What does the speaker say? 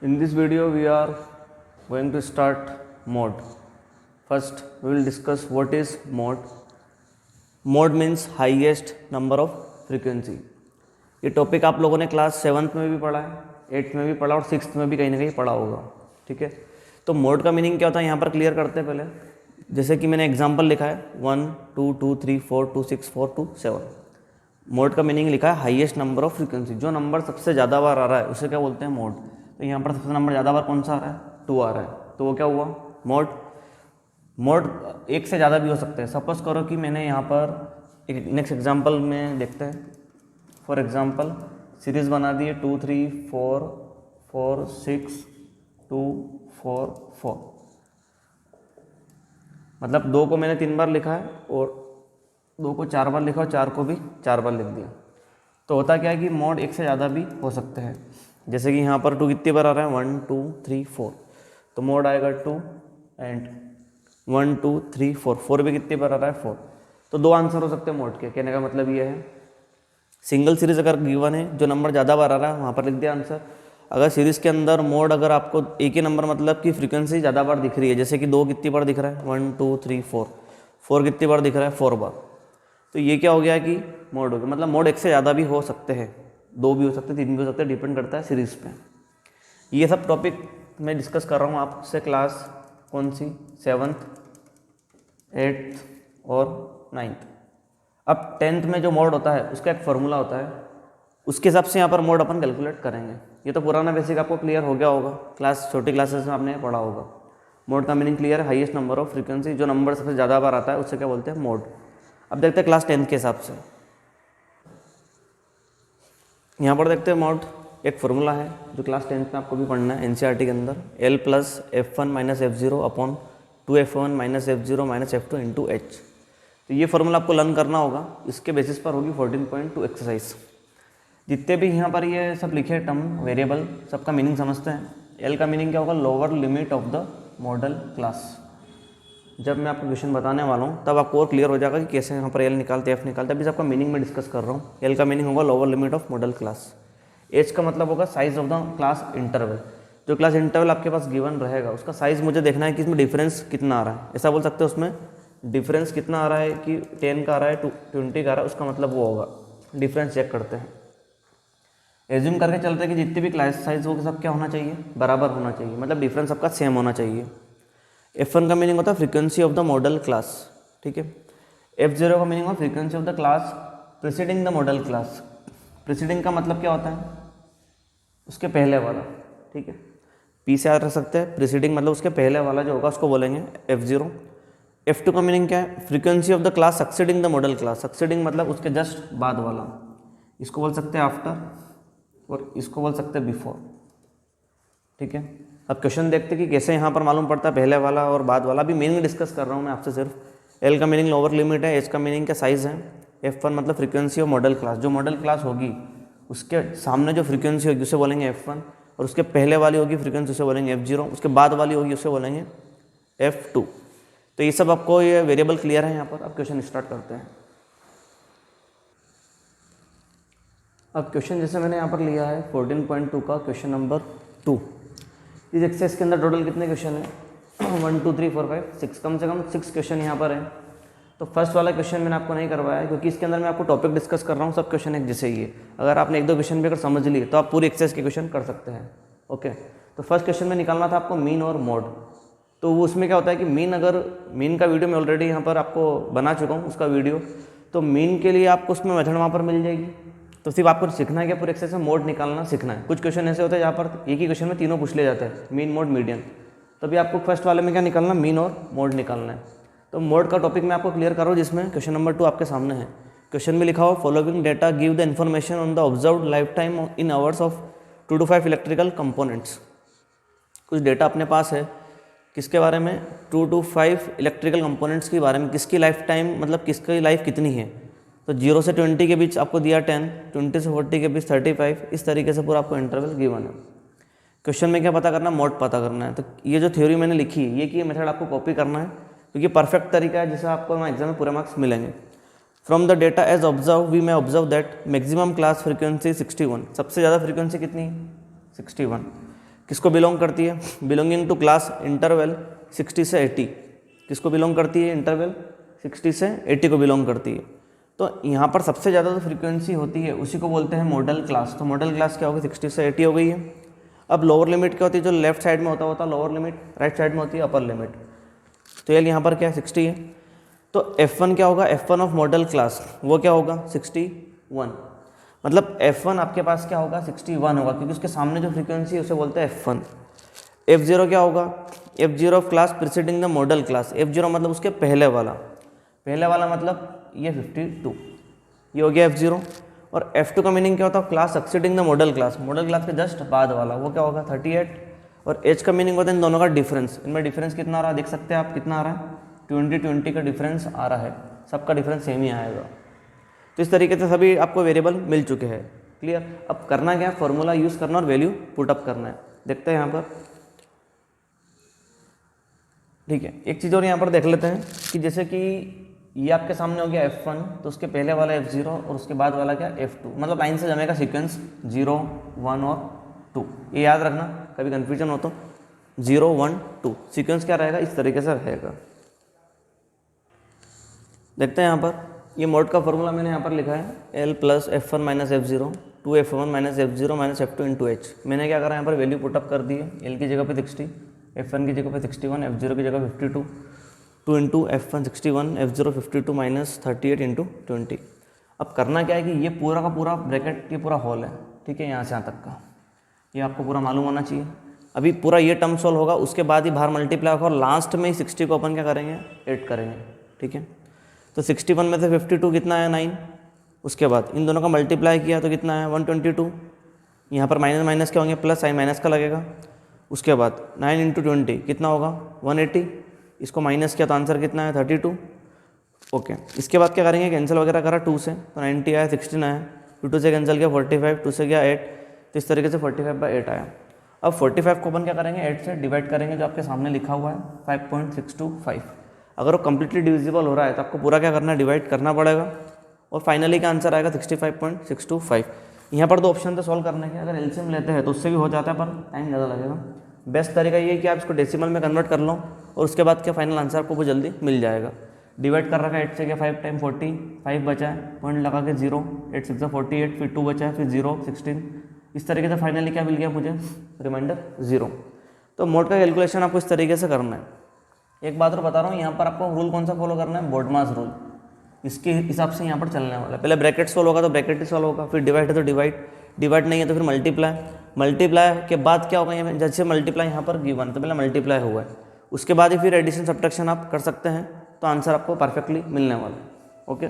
In this video we are going to start mode. First we will discuss what is mode. Mode means highest number of frequency. ये topic आप लोगों ने class 7th में भी पढ़ा है, 8th में भी पढ़ा और 6th में भी कहीं ना कहीं पढ़ा होगा. ठीक है, तो मोड का मीनिंग क्या होता है यहाँ पर क्लियर करते हैं पहले. जैसे कि मैंने एग्जांपल लिखा है 1 2 2 3 4 2 6 4 2 7. मोड का मीनिंग लिखा है हाईएस्ट नंबर ऑफ फ्रीक्वेंसी. जो नंबर सबसे ज़्यादा बार आ रहा है उसे क्या बोलते हैं मोड. तो यहाँ पर सबसे नंबर ज़्यादा बार कौन सा आ रहा है, 2 आ रहा है, तो वो क्या हुआ मोड. मोड एक से ज़्यादा भी हो सकते हैं. सपोज करो कि मैंने यहाँ पर एक नेक्स्ट एग्जांपल में देखते हैं. फॉर एग्जांपल सीरीज़ बना दी है 2 3 4 4 6 2 4 4. मतलब 2 को मैंने 3 बार लिखा है और 2 को 4 बार लिखा और 4 को भी 4 बार लिख दिया. तो होता क्या है कि मोड एक से ज़्यादा भी हो सकते हैं. जैसे कि यहाँ पर 2 कितनी बार आ रहा है 1 2 3 4, तो मोड आएगा 2 एंड 1 2 3 4. 4 भी कितनी बार आ रहा है 4. तो 2 आंसर हो सकते हैं मोड के. कहने का मतलब ये है सिंगल सीरीज़ अगर गिवन है जो नंबर ज़्यादा बार आ रहा है वहाँ पर लिख दिया आंसर. अगर सीरीज़ के अंदर मोड अगर आपको एक ही नंबर मतलब कि फ्रीक्वेंसी ज़्यादा बार दिख रही है, जैसे कि 2 कितनी बार दिख रहा है 1 2 3 4, 4 कितनी बार दिख रहा है 4 बार, तो ये क्या हो गया कि मोड हो गया. मतलब मोड एक से ज़्यादा भी हो सकते हैं, 2 भी हो सकते हैं, 3 भी हो सकते हैं, डिपेंड करता है सीरीज़ पे. ये सब टॉपिक मैं डिस्कस कर रहा हूँ आपसे क्लास कौन सी 7th 8th और 9th. अब 10th में जो मोड होता है उसका एक फार्मूला होता है, उसके हिसाब से यहाँ पर मोड अपन कैलकुलेट करेंगे. ये तो पुराना बेसिक आपको क्लियर हो गया होगा, क्लास छोटी क्लासेस में आपने पढ़ा होगा. मोड का मीनिंग क्लियर है, हाईएस्ट नंबर ऑफ फ्रीक्वेंसी. जो नंबर सबसे ज़्यादा बार आता है उससे क्या बोलते हैं मोड. अब देखते हैं क्लास 10th के हिसाब से. यहाँ पर देखते हैं मोड एक फार्मूला है जो क्लास 10th में आपको भी पढ़ना है एनसीईआरटी के अंदर. L plus F1 - F0 upon 2F1 - F0 - F2 into H. तो ये फार्मूला आपको लर्न करना होगा. इसके बेसिस पर होगी 14.2 एक्सरसाइज. जितने भी यहाँ पर ये सब लिखे टर्म वेरिएबल सबका मीनिंग समझते हैं. L का मीनिंग क्या होगा, lower limit of the model class. जब मैं आपको क्वेश्चन बताने वाला हूँ तब आपको और क्लियर हो जाएगा कि कैसे यहाँ पर L निकालते F निकालते. अभी आपका मीनिंग में डिस्कस कर रहा हूँ. L का मीनिंग होगा lower limit of model class. H का मतलब होगा size of the class interval. जो क्लास इंटरवल आपके पास गिवन रहेगा उसका साइज़ मुझे देखना है कि इसमें डिफरेंस कितना आ रहा है. ऐसा बोल सकते हैं उसमें डिफरेंस कितना आ रहा है कि 10 का आ रहा है 20 का आ रहा है, उसका मतलब वो होगा. डिफरेंस चेक करते हैं. एज्यूम करके चलते हैं कि जितने भी क्लास साइज वो सब क्या होना चाहिए, बराबर होना चाहिए. मतलब डिफरेंस सबका सेम होना चाहिए. F1 का मीनिंग होता है frequency of the model class. ठीक है. F0 का मीनिंग होता है frequency of the class preceding the model class. Preceding का मतलब क्या होता है, उसके पहले वाला. ठीक है, P से याद रख सकते हैं. प्रीसीडिंग मतलब उसके पहले वाला जो होगा उसको बोलेंगे F0. F2 का मीनिंग क्या है, frequency of the class succeeding the model class. Succeeding मतलब उसके जस्ट बाद वाला. इसको बोल सकते हैं आफ्टर और इसको बोल सकते हैं बिफोर. ठीक है. अब क्वेश्चन देखते हैं कि कैसे यहाँ पर मालूम पड़ता है पहले वाला और बाद वाला. भी मीनिंग डिस्कस कर रहा हूँ मैं आपसे सिर्फ. L का मीनिंग लोअर लिमिट है. H का मीनिंग क्या साइज़ है. F1 मतलब फ्रीक्वेंसी ऑफ मॉडल क्लास. जो मॉडल क्लास होगी उसके सामने जो फ्रीक्वेंसी होगी उसे बोलेंगे F1 और उसके पहले वाली होगी फ्रीक्वेंसी उसे बोलेंगे F0. उसके बाद वाली होगी उसे बोलेंगे F2. तो ये सब आपको ये वेरिएबल क्लियर है यहाँ पर. अब क्वेश्चन स्टार्ट करते हैं. अब क्वेश्चन जैसे मैंने यहाँ पर लिया है 14.2 का क्वेश्चन नंबर 2. इस एक्सरसाइज के अंदर टोटल कितने क्वेश्चन हैं 1 2 3 4 5 6, कम से कम 6 क्वेश्चन यहाँ पर है. तो फर्स्ट वाला क्वेश्चन मैंने आपको नहीं करवाया है क्योंकि इसके अंदर मैं आपको टॉपिक डिस्कस कर रहा हूँ. सब क्वेश्चन एक जैसे ही है. अगर आपने 1-2 क्वेश्चन भी अगर समझ लिए तो आप पूरी एक्सरसाइज के क्वेश्चन कर सकते हैं. ओके. तो फर्स्ट क्वेश्चन में निकालना था आपको मीन और मोड. तो वो उसमें क्या होता है कि मीन का वीडियो मैं ऑलरेडी यहाँ पर आपको बना चुका हूँ उसका वीडियो. तो मीन के लिए आपको उसमें मेथड वहाँ पर मिल जाएगी. तो सिर्फ आपको सीखना है कि पूरे एक्सरसाइज में मोड निकालना सीखना है. कुछ क्वेश्चन ऐसे होते हैं जहाँ पर एक ही क्वेश्चन में तीनों पूछ ले जाते हैं, मीन मोड मीडियन. तभी आपको फर्स्ट वाले में क्या निकालना, मीन और मोड निकालना है. तो मोड का टॉपिक मैं आपको क्लियर कर रहा हूँ जिसमें क्वेश्चन नंबर 2 आपके सामने है. क्वेश्चन में लिखा हुआ following data give the information on the observed life time in hours of 2 to 5 electrical components. कुछ डेटा अपने पास है किसके बारे में, 2 to 5 इलेक्ट्रिकल कंपोनेंट्स के बारे में. किसकी लाइफ टाइम मतलब किसकी लाइफ कितनी है. तो 0 से 20 के बीच आपको दिया 10, 20 से 40 के बीच 35. इस तरीके से पूरा आपको इंटरवल गिवन है. क्वेश्चन में क्या पता करना, मोड पता करना है. तो ये जो थ्योरी मैंने लिखी है ये की मेथड आपको कॉपी करना है क्योंकि परफेक्ट तरीका है जिससे आपको एग्जाम में पूरे मार्क्स मिलेंगे. From the data as observe we may observe that maximum class frequency 61. सबसे ज़्यादा फ्रीक्वेंसी कितनी, 61. किसको बिलोंग करती है? बिलोंगिंग टू क्लास इंटरवल 60 से 80। किसको बिलोंग करती है? इंटरवल 60 से 80 को बिलोंग करती है। तो यहाँ पर सबसे ज़्यादा जो फ्रीक्वेंसी होती है उसी को बोलते हैं मॉडल क्लास। तो मॉडल क्लास क्या होगी? 60 से 80 हो गई है। अब लोअर लिमिट क्या होती है? जो लेफ्ट साइड में होता लोअर लिमिट, राइट साइड में होती है अपर लिमिट। तो ये यहाँ पर क्या है? 60 है। तो F1 क्या होगा? F1 ऑफ मॉडल क्लास वो क्या होगा? 61। मतलब F1 आपके पास क्या होगा? 61 होगा, क्योंकि उसके सामने जो फ्रीक्वेंसी है उसे बोलते हैं F1। F0 क्या होगा? F0 of class preceding the model class. F0 मतलब उसके पहले वाला मतलब ये 52, ये हो गया F0। और F2 का मीनिंग क्या होता है? Class succeeding the model class के जस्ट बाद वाला, वो क्या होगा? 38। और H का मीनिंग होता है इन दोनों का डिफरेंस। इनमें डिफरेंस कितना आ रहा है देख सकते हैं आप, कितना आ रहा है? 20 का डिफरेंस आ रहा है, सबका डिफरेंस सेम ही आएगा। तो इस तरीके से सभी आपको वेरिएबल मिल चुके हैं। क्लियर? अब करना क्या है? फॉर्मूला यूज़ करना और वैल्यू पुटअप करना है। देखते हैं यहाँ पर, ठीक है। एक चीज़ और यहाँ पर देख लेते हैं कि जैसे कि ये आपके सामने हो गया F1, तो उसके पहले वाला F0 और उसके बाद वाला क्या? F2। मतलब लाइन से जमेगा सीक्वेंस 0, 1 और 2। ये याद रखना, कभी कन्फ्यूजन हो तो 0, 1, 2 सीक्वेंस क्या रहेगा? इस तरीके से रहेगा। देखते हैं यहाँ पर, ये मोड का फॉर्मूला मैंने यहाँ पर लिखा है L plus F1 minus F0 2F1 minus F0 minus F2 into H। मैंने क्या करा यहाँ पर? वैल्यू पुटअप कर दी है। L की जगह पे 60, F1 की जगह पे 61, F0 की जगह 52, 2 into F1 61, F0 52 minus 38 into 20। अब करना क्या है कि ये पूरा का पूरा ब्रैकेट, ये पूरा हॉल है, ठीक है, यहाँ से यहाँ तक का, ये आपको पूरा मालूम होना चाहिए। अभी पूरा ये टर्म सॉल्व होगा, उसके बाद ही बाहर मल्टीप्लाई होगा और लास्ट में ही 60 को अपन क्या करेंगे? ऐड करेंगे, ठीक है। तो 61 में से 52 कितना है? 9। उसके बाद इन दोनों का मल्टीप्लाई किया तो कितना है? 122। यहाँ पर माइनस माइनस क्या होंगे? प्लस, साइन माइनस का लगेगा। उसके बाद 9 इंटू 20 कितना होगा? 180। इसको माइनस किया तो आंसर कितना है? 32। ओके, इसके बाद क्या करेंगे? कैंसिल वगैरह करा 2 से तो 90 आया, 16 आया, 2 से कैंसिल किया 45, 2 से गया 8, तो इस तरीके से 45/8 आया। अब 45 को अपन क्या करेंगे? 8 से डिवाइड करेंगे, जो आपके सामने लिखा हुआ है 5.625। अगर वो कम्प्लीटली डिविजिबल हो रहा है तो आपको पूरा क्या करना है? डिवाइड करना पड़ेगा और फाइनली का आंसर आएगा 65.625। यहाँ पर 2 ऑप्शन थे सॉल्व करने के, अगर एलसीएम लेते हैं तो उससे भी हो जाता है पर टाइम ज़्यादा लगेगा। बेस्ट तरीका ये है कि आप इसको डेसिमल में कन्वर्ट कर लो और उसके बाद क्या फाइनल आंसर आपको बहुत जल्दी मिल जाएगा। डिवाइड कर रखा है 8 से क्या? 5 टाइम 40, 5 बचा है, पॉइंट लगा के 0, 8 6 48, फिर 2 बचा है, फिर 0 16। इस तरीके से फाइनली क्या मिल गया मुझे? रिमाइंडर 0। तो मोड का कैलकुलेशन आपको इस तरीके से करना है। एक बात और बता रहा हूँ, यहाँ पर आपको रूल कौन सा फॉलो करना है? बोर्डमास रूल। इसके हिसाब से यहाँ पर चलने वाला है। पहले ब्रैकेट सॉल्व होगा तो ब्रैकेट ही सॉल्व होगा, फिर डिवाइड है तो डिवाइड नहीं है तो फिर मल्टीप्लाई के बाद क्या होगा? यहाँ जैसे मल्टीप्लाई यहाँ पर गिवन, तो पहले मल्टीप्लाई हुआ है, उसके बाद ही फिर एडिशन सब्ट्रैक्शन आप कर सकते हैं, तो आंसर आपको परफेक्टली मिलने वाला है। ओके।